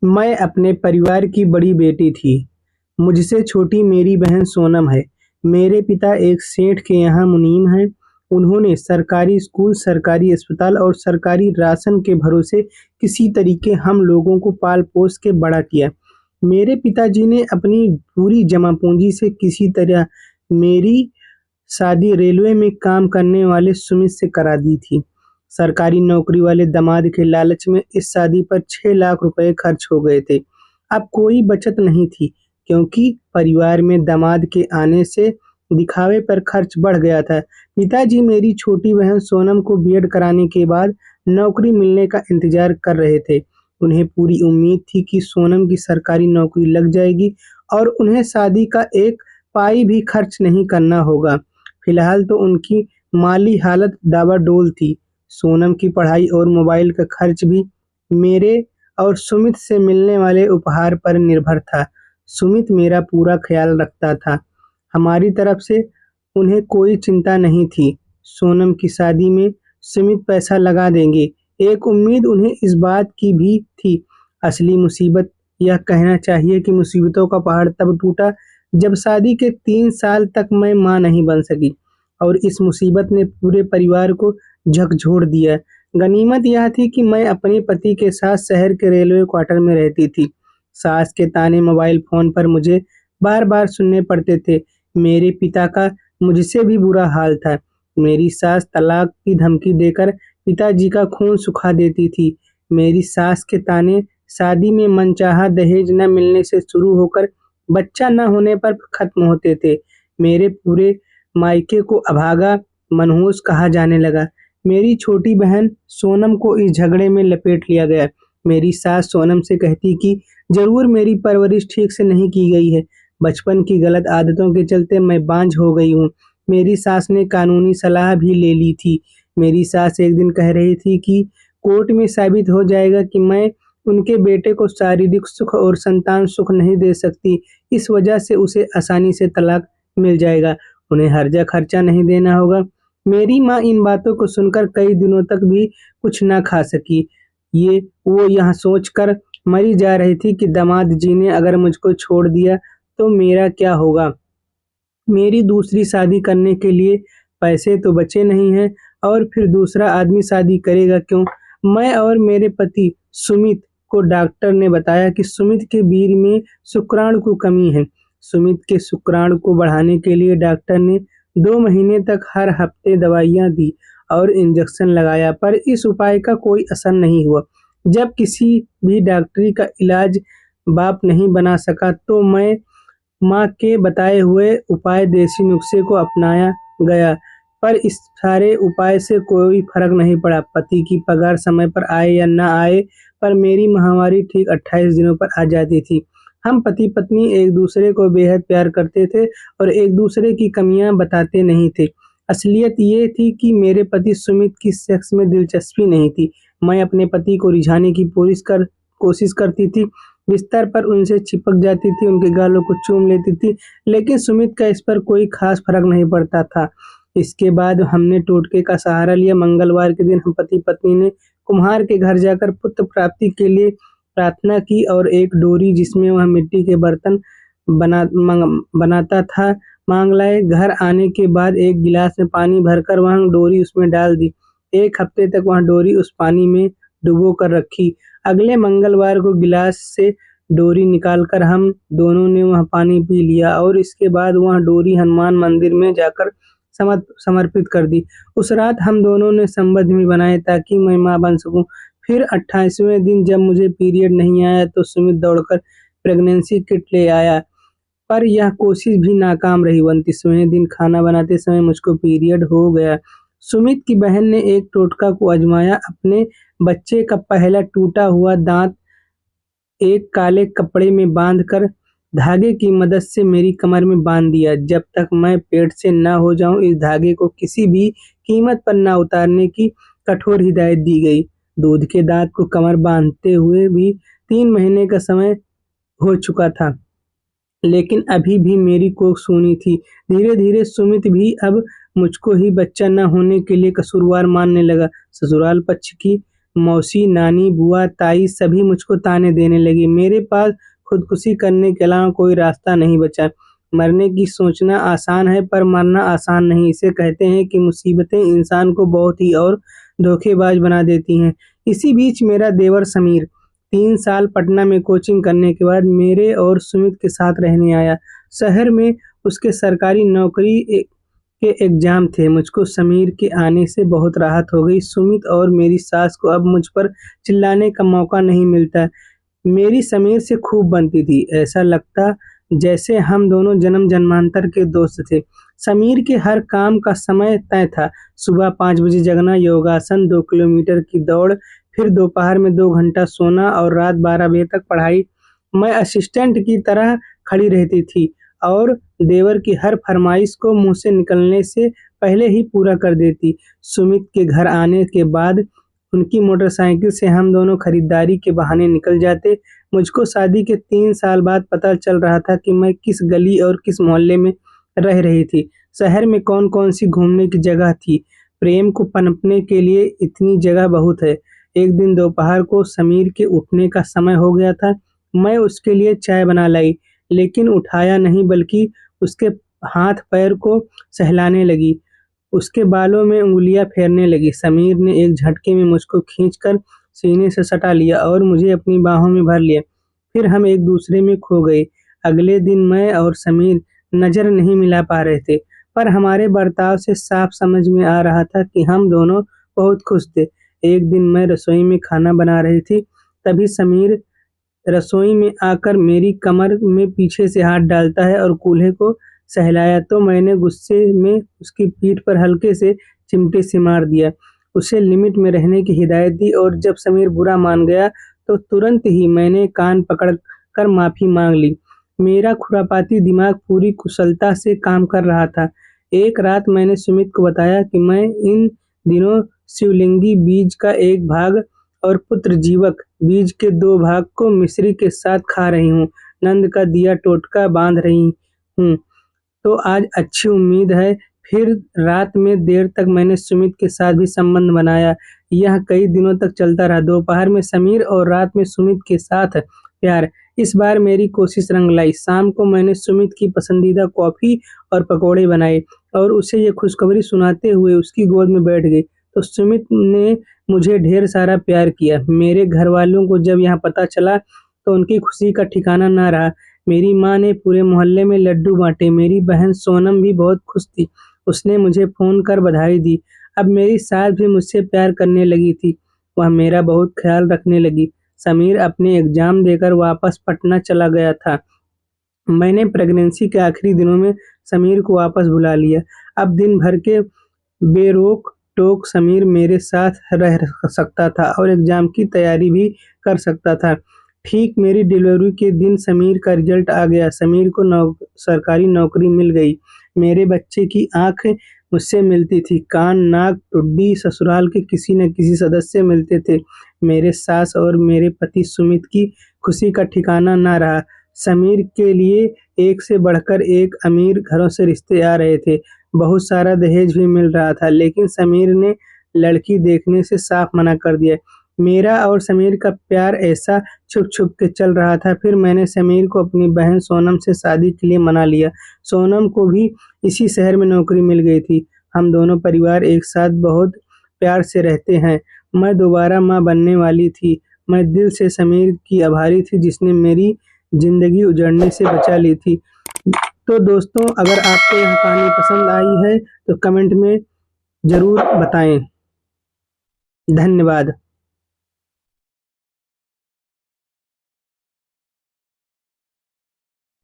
मैं अपने परिवार की बड़ी बेटी थी। मुझसे छोटी मेरी बहन सोनम है। मेरे पिता एक सेठ के यहाँ मुनीम हैं। उन्होंने सरकारी स्कूल, सरकारी अस्पताल और सरकारी राशन के भरोसे किसी तरीके हम लोगों को पाल-पोस के बड़ा किया। मेरे पिताजी ने अपनी पूरी जमा पूँजी से किसी तरह मेरी शादी रेलवे में काम करने वाले सुमित से करा दी थी। सरकारी नौकरी वाले दामाद के लालच में इस शादी पर 6 लाख रुपए खर्च हो गए थे। अब कोई बचत नहीं थी, क्योंकि परिवार में दामाद के आने से दिखावे पर खर्च बढ़ गया था। पिताजी मेरी छोटी बहन सोनम को बीएड कराने के बाद नौकरी मिलने का इंतजार कर रहे थे। उन्हें पूरी उम्मीद थी कि सोनम की सरकारी नौकरी लग जाएगी और उन्हें शादी का एक पाई भी खर्च नहीं करना होगा। फिलहाल तो उनकी माली हालत डावाडोल थी। सोनम की पढ़ाई और मोबाइल का खर्च भी मेरे और सुमित से मिलने वाले उपहार पर निर्भर था। सुमित मेरा पूरा ख्याल रखता था। हमारी तरफ से उन्हें कोई चिंता नहीं थी। सोनम की शादी में सुमित पैसा लगा देंगे। एक उम्मीद उन्हें इस बात की भी थी। असली मुसीबत, यह कहना चाहिए कि मुसीबतों का पहाड़ तब टूटा जब शादी के 3 साल तक मैं मां नहीं बन सकी और इस मुसीबत ने पूरे परिवार को झकझोर दिया। गनीमत यह थी कि मैं अपने पति के साथ शहर के रेलवे क्वार्टर में रहती थी। सास के ताने मोबाइल फोन पर मुझे बार-बार सुनने पड़ते थे। मेरे पिता का मुझसे भी बुरा हाल था। मेरी सास तलाक की धमकी देकर पिताजी का खून सुखा देती थी। मेरी सास के ताने शादी में मनचाहा दहेज न मिलने से शुरू होकर बच्चा न होने पर खत्म होते थे। मेरे पूरे मायके को अभागा, मनहूस कहा जाने लगा। मेरी छोटी बहन सोनम को इस झगड़े में लपेट लिया गया। मेरी सास सोनम से कहती कि ज़रूर मेरी परवरिश ठीक से नहीं की गई है। बचपन की गलत आदतों के चलते मैं बांझ हो गई हूँ। मेरी सास ने कानूनी सलाह भी ले ली थी। मेरी सास एक दिन कह रही थी कि कोर्ट में साबित हो जाएगा कि मैं उनके बेटे को शारीरिक सुख और संतान सुख नहीं दे सकती। इस वजह से उसे आसानी से तलाक मिल जाएगा। उन्हें हर्जा खर्चा नहीं देना होगा। मेरी माँ इन बातों को सुनकर कई दिनों तक भी कुछ न खा सकी। वो यह सोचकर मरी जा रही थी कि दामाद जी ने अगर मुझको छोड़ दिया तो मेरा क्या होगा। मेरी दूसरी शादी करने के लिए पैसे तो बचे नहीं हैं और फिर दूसरा आदमी शादी करेगा क्यों? मैं और मेरे पति सुमित को डॉक्टर ने बताया कि सुमित के वीर्य में शुक्राणु की कमी है। सुमित के शुक्राणु को बढ़ाने के लिए डॉक्टर ने 2 महीने तक हर हफ्ते दवाइयाँ दी और इंजेक्शन लगाया, पर इस उपाय का कोई असर नहीं हुआ। जब किसी भी डॉक्टरी का इलाज बाप नहीं बना सका तो मैं माँ के बताए हुए उपाय देसी नुस्खे को अपनाया गया, पर इस सारे उपाय से कोई फर्क नहीं पड़ा। पति की पगार समय पर आए या न आए, पर मेरी माहवारी ठीक 28 दिनों पर आ जाती थी। हम पति-पत्नी एक दूसरे को बेहद प्यार करते थे और एक दूसरे की कमियां बताते नहीं थे। असलियत ये थी कि मेरे पति सुमित की सेक्स में दिलचस्पी नहीं थी। मैं अपने पति को रिझाने की कोशिश करती थी। बिस्तर पर उनसे चिपक जाती थी, उनके गालों को चूम लेती थी, लेकिन सुमित का इस पर कोई खास फर्क नहीं पड़ता था। इसके बाद हमने टोटके का सहारा लिया। मंगलवार के दिन हम पति-पत्नी ने कुम्हार के घर जाकर पुत्र प्राप्ति के लिए प्रार्थना की और एक डोरी जिसमें वह मिट्टी के बर्तन बनाता था मांग लाए। घर आने के बाद एक गिलास में पानी भरकर वह डोरी उसमें डाल दी। 1 हफ्ते तक वह डोरी उस पानी में डुबो कर रखी। अगले मंगलवार को गिलास से डोरी निकालकर हम दोनों ने वह पानी पी लिया और इसके बाद वह डोरी हनुमान मंदिर में जाकर समर्पित कर दी। उस रात हम दोनों ने संबंध भी बनाए ताकि मैं माँ बन सकूं। फिर 28वें दिन जब मुझे पीरियड नहीं आया तो सुमित दौड़कर प्रेगनेंसी किट ले आया, पर यह कोशिश भी नाकाम रही। 29वें दिन खाना बनाते समय मुझको पीरियड हो गया। सुमित की बहन ने एक टोटका को आजमाया। अपने बच्चे का पहला टूटा हुआ दांत एक काले कपड़े में बांधकर धागे की मदद से मेरी कमर में बांध दिया। जब तक मैं पेट से न हो जाऊं, इस धागे को किसी भी कीमत पर न उतारने की कठोर हिदायत दी गई। दूध के दांत को कमर बांधते हुए भी 3 महीने का समय हो चुका था, लेकिन अभी भी मेरी कोख सूनी थी। धीरे-धीरे सुमित भी अब मुझको ही बच्चा न होने के लिए कसूरवार मानने लगा। ससुराल पक्ष की मौसी, नानी, बुआ, ताई सभी मुझको ताने देने लगी। मेरे पास खुदकुशी करने के अलावा कोई रास्ता नहीं बचा। मरने की सोचना आसान है पर मरना आसान नहीं। इसे कहते हैं कि मुसीबतें इंसान को बहुत ही और धोखेबाज बना देती हैं। इसी बीच मेरा देवर समीर 3 साल पटना में कोचिंग करने के बाद मेरे और सुमित के साथ रहने आया। शहर में उसके सरकारी नौकरी के एग्जाम थे। मुझको समीर के आने से बहुत राहत हो गई। सुमित और मेरी सास को अब मुझ पर चिल्लाने का मौका नहीं मिलता। मेरी समीर से खूब बनती थी। ऐसा लगता जैसे हम दोनों जन्म जन्मांतर के दोस्त थे। समीर के हर काम का समय तय था। सुबह 5 बजे जगना, योगासन, 2 किलोमीटर की दौड़, फिर दोपहर में 2 घंटा सोना और रात 12 बजे तक पढ़ाई। मैं असिस्टेंट की तरह खड़ी रहती थी और देवर की हर फरमाइश को मुंह से निकलने से पहले ही पूरा कर देती। सुमित के घर आने के बाद उनकी मोटरसाइकिल से हम दोनों खरीदारी के बहाने निकल जाते। मुझको शादी के 3 साल बाद पता चल रहा था कि मैं किस गली और किस मोहल्ले में रह रही थी। शहर में कौन-कौन सी घूमने की जगह थी। प्रेम को पनपने के लिए इतनी जगह बहुत है। एक दिन दोपहर को समीर के उठने का समय हो गया था। मैं उसके लिए चाय बना लाई, लेकिन उठाया नहीं बल्कि उसके हाथ-पैर को सहलाने लगी। उसके बालों में उँगलियाँ फेरने लगी। समीर ने एक झटके में मुझको खींचकर सीने से सटा लिया और मुझे अपनी बाहों में भर लिया। फिर हम एक-दूसरे में खो गए। अगले दिन मैं और समीर नज़र नहीं मिला पा रहे थे, पर हमारे बर्ताव से साफ समझ में आ रहा था कि हम दोनों बहुत खुश थे। एक दिन मैं रसोई में खाना बना रही थी, तभी समीर रसोई में आकर मेरी कमर में पीछे से हाथ डालता है और कूल्हे को सहलाया तो मैंने गुस्से में उसकी पीठ पर हल्के से चिमटे से मार दिया। उसे लिमिट में रहने की हिदायत दी और जब समीर बुरा मान गया तो तुरंत ही मैंने कान पकड़ कर माफ़ी मांग ली। मेरा खुरापाती दिमाग पूरी कुशलता से काम कर रहा था। एक रात मैंने सुमित को बताया कि मैं इन दिनों शिवलिंगी बीज का एक भाग और पुत्रजीवक बीज के 2 भाग को मिश्री के साथ खा रही हूँ। नंद का दिया टोटका बांध रही हूँ, तो आज अच्छी उम्मीद है। फिर रात में देर तक मैंने सुमित के साथ भी संबंध बनाया। यह कई दिनों तक चलता रहा। दोपहर में समीर और रात में सुमित के साथ प्यार। इस बार मेरी कोशिश रंग लाई। शाम को मैंने सुमित की पसंदीदा कॉफ़ी और पकौड़े बनाए और उसे ये खुशखबरी सुनाते हुए उसकी गोद में बैठ गई, तो सुमित ने मुझे ढेर सारा प्यार किया। मेरे घरवालों को जब यहाँ पता चला तो उनकी खुशी का ठिकाना ना रहा। मेरी माँ ने पूरे मोहल्ले में लड्डू बाँटे। मेरी बहन सोनम भी बहुत खुश थी। उसने मुझे फ़ोन कर बधाई दी। अब मेरी सास भी मुझसे प्यार करने लगी थी। वह मेरा बहुत ख्याल रखने लगी। समीर अपने एग्ज़ाम देकर वापस पटना चला गया था। मैंने प्रेगनेंसी के आखिरी दिनों में समीर को वापस बुला लिया। अब दिन भर के बेरोक-टोक समीर मेरे साथ रह सकता था और एग्ज़ाम की तैयारी भी कर सकता था। ठीक मेरी डिलीवरी के दिन समीर का रिज़ल्ट आ गया। समीर को सरकारी नौकरी मिल गई। मेरे बच्चे की आँख मुझसे मिलती थी। कान, नाक, ठुड्डी ससुराल के किसी न किसी सदस्य मिलते थे। मेरे सास और मेरे पति सुमित की खुशी का ठिकाना ना रहा। समीर के लिए एक से बढ़कर एक अमीर घरों से रिश्ते आ रहे थे। बहुत सारा दहेज भी मिल रहा था, लेकिन समीर ने लड़की देखने से साफ मना कर दिया। मेरा और समीर का प्यार ऐसा छुप-छुप के चल रहा था। फिर मैंने समीर को अपनी बहन सोनम से शादी के लिए मना लिया। सोनम को भी इसी शहर में नौकरी मिल गई थी। हम दोनों परिवार एक साथ बहुत प्यार से रहते हैं। मैं दोबारा माँ बनने वाली थी। मैं दिल से समीर की आभारी थी जिसने मेरी ज़िंदगी उजड़ने से बचा ली थी। तो दोस्तों, अगर आपको यह कहानी पसंद आई है तो कमेंट में ज़रूर बताएँ। धन्यवाद।